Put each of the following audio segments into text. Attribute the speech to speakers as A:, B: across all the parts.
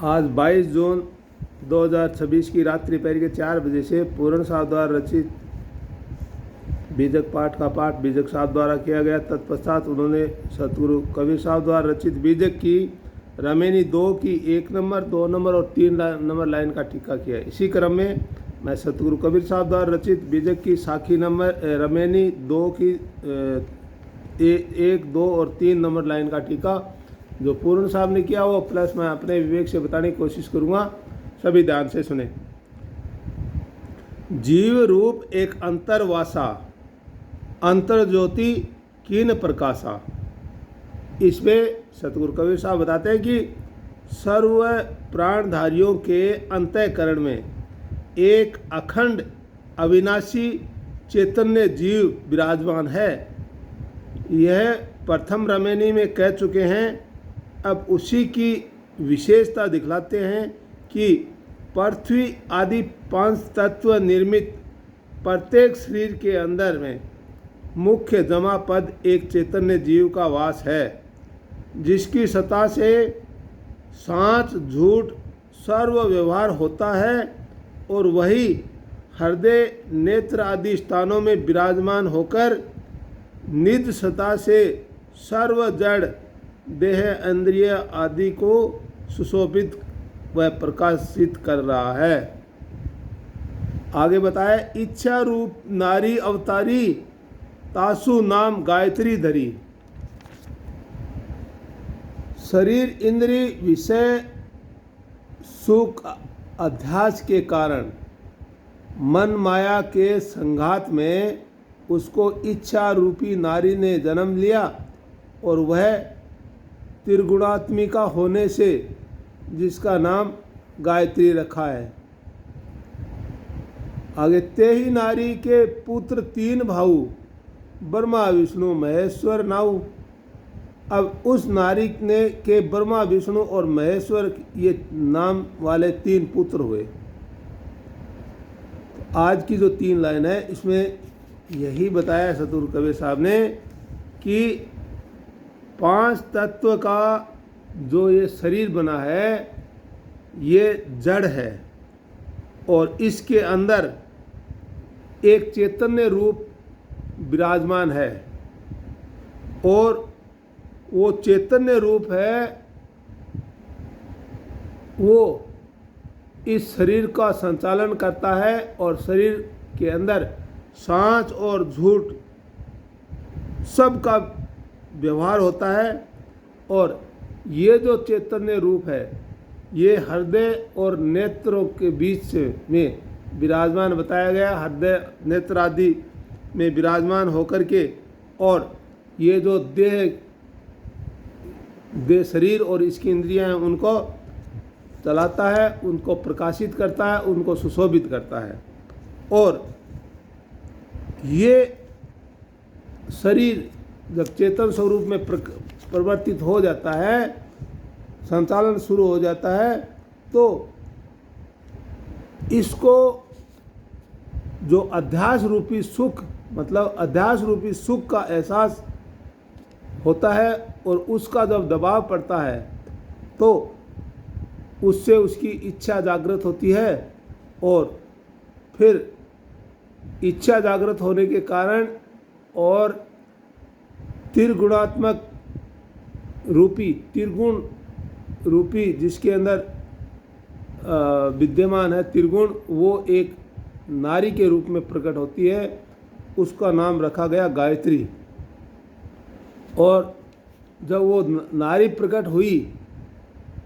A: आज 22 जून 2026 की रात्रि पैर के 4 बजे से पूर्ण साहब द्वारा रचित बीजक पाठ का पाठ बीजक साहब द्वारा किया गया। तत्पश्चात उन्होंने सतगुरु कबीर साहब द्वारा रचित बीजक की रमेनी 2 की 1 नंबर 2 नंबर और 3 नंबर लाइन का टीका किया। इसी क्रम में मैं सतगुरु कबीर साहब द्वारा रचित बीजक की साखी नंबर रमेनी 2 की 1, 2 और 3 नंबर लाइन का टीका जो पूर्ण साहब ने किया वो प्लस मैं अपने विवेक से बताने की कोशिश करूँगा। सभी ध्यान से सुने। जीव रूप एक अंतर्वासा अंतर ज्योति कीन प्रकाशा। इसमें सतगुरु कबीर साहब बताते हैं कि सर्व प्राणधारियों के अंतःकरण में एक अखंड अविनाशी चैतन्य जीव विराजमान है। यह प्रथम रमेनी में कह चुके हैं। अब उसी की विशेषता दिखलाते हैं कि पृथ्वी आदि 5 तत्व निर्मित प्रत्येक शरीर के अंदर में मुख्य जमा पद एक चैतन्य जीव का वास है, जिसकी सत्ता से सांच झूठ सर्व व्यवहार होता है और वही हृदय नेत्र आदि स्थानों में विराजमान होकर निज सत्ता से सर्व जड़ देह इंद्रिय आदि को सुशोभित व प्रकाशित कर रहा है। आगे बताए इच्छा रूप नारी अवतारी तासु नाम गायत्री धरी। शरीर इंद्रिय विषय सुख अध्यास के कारण मन माया के संघात में उसको इच्छा रूपी नारी ने जन्म लिया और वह त्रिगुणात्मिका होने से जिसका नाम गायत्री रखा है। आगे ते ही नारी के पुत्र 3 भाऊ ब्रह्मा विष्णु महेश्वर नाऊ। अब उस नारी ने के ब्रह्मा विष्णु और महेश्वर ये नाम वाले 3 पुत्र हुए। आज की जो 3 लाइन है इसमें यही बताया सतगुरु कबीर साहब ने कि 5 तत्व का जो ये शरीर बना है ये जड़ है और इसके अंदर एक चैतन्य रूप विराजमान है और वो चैतन्य रूप है वो इस शरीर का संचालन करता है और शरीर के अंदर सांच और झूठ सब का व्यवहार होता है। और ये जो चैतन्य रूप है ये हृदय और नेत्रों के बीच में विराजमान बताया गया। हृदय नेत्र आदि में विराजमान होकर के और ये जो देह शरीर और इसकी इंद्रियां हैं उनको चलाता है, उनको प्रकाशित करता है, उनको सुशोभित करता है। और ये शरीर जब चेतन स्वरूप में परिवर्तित हो जाता है, संचालन शुरू हो जाता है, तो इसको जो अध्यास रूपी सुख मतलब अध्यास रूपी सुख का एहसास होता है और उसका जब दबाव पड़ता है तो उससे उसकी इच्छा जागृत होती है और फिर इच्छा जागृत होने के कारण और त्रिगुणात्मक रूपी त्रिगुण रूपी जिसके अंदर विद्यमान है त्रिगुण वो एक नारी के रूप में प्रकट होती है। उसका नाम रखा गया गायत्री। और जब वो नारी प्रकट हुई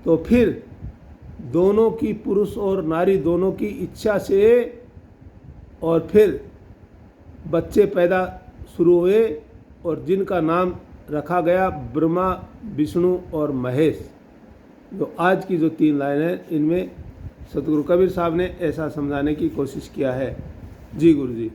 A: तो फिर दोनों की पुरुष और नारी दोनों की इच्छा से और फिर बच्चे पैदा शुरू हुए और जिनका नाम रखा गया ब्रह्मा विष्णु और महेश। जो आज की जो 3 लाइन है इनमें सतगुरु कबीर साहब ने ऐसा समझाने की कोशिश किया है। जी गुरु जी।